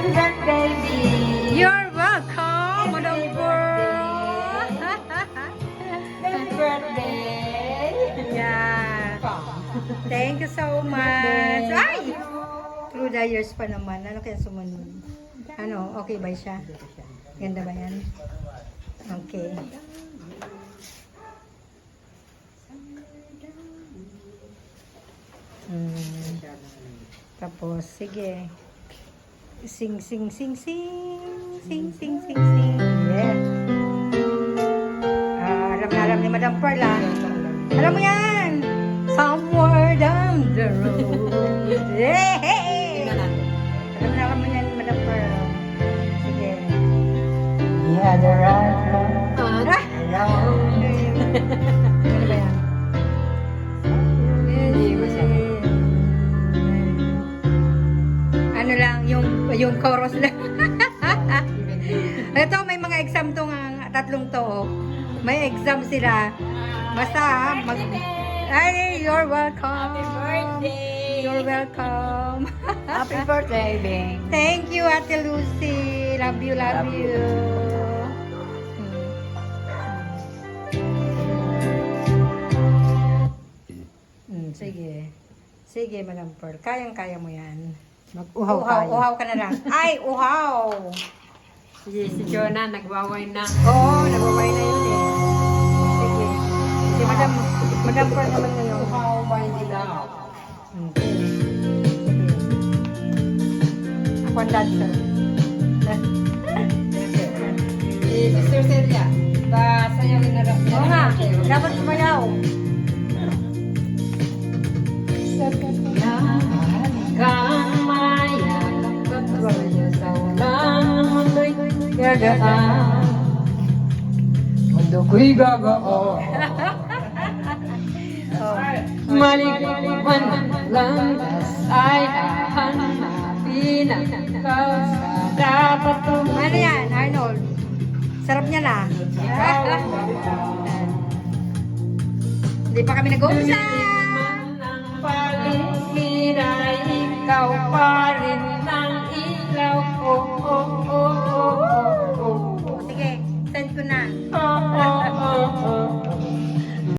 Happy birthday, B. You're welcome, Madam Pearl. Happy birthday. Yeah. Thank you so much. Ay! Through the years pa naman. Ano kaya sumunod? Ano? Okay ba siya? Ganda ba yan? Okay. Tapos, sige. Sing, sing, sing, sing. Sing, sing, sing, sing. Yeah. Alam ni Madam Pearl, Alam mo yan! Somewhere down the road. Hey! Alam mo yan, Madam Pearl. Sige. Yeah, the right road. Ano ba yan? Ano lang, yung chorus lang. Ito, may mga exam tong tatlong to. May exam sila. Basta, ay, you're welcome. Happy birthday. You're welcome. Happy birthday, Bing. Thank you, Ate Lucy. Love you, love you. Sige. Sige, Madam Pearl. Kayang-kaya mo yan. Mag-uhaw Uhaw, tayo. uhaw ka na lang. Ay, uhaw! Si Jonah, nagwaway na. Oo, nagwaway na yun eh. Sige. Si Madam Pearl naman na yun. Uhaw ba hindi daw? Okay. Sige. Ako ang dancer. Si Mr. Celia, sayawin na lang. Oo nga, dapat sumayaw. Kamaya sa'yo sa walang mundo'y gagaan. Mundo ko'y gagaan. Malikuman landas ay hahanapin ang ikaw sa dapat Ano yan, Arnold? Sarap niya na. Hindi pa kami nag-uusap. ang paligid ay ikaw pa rin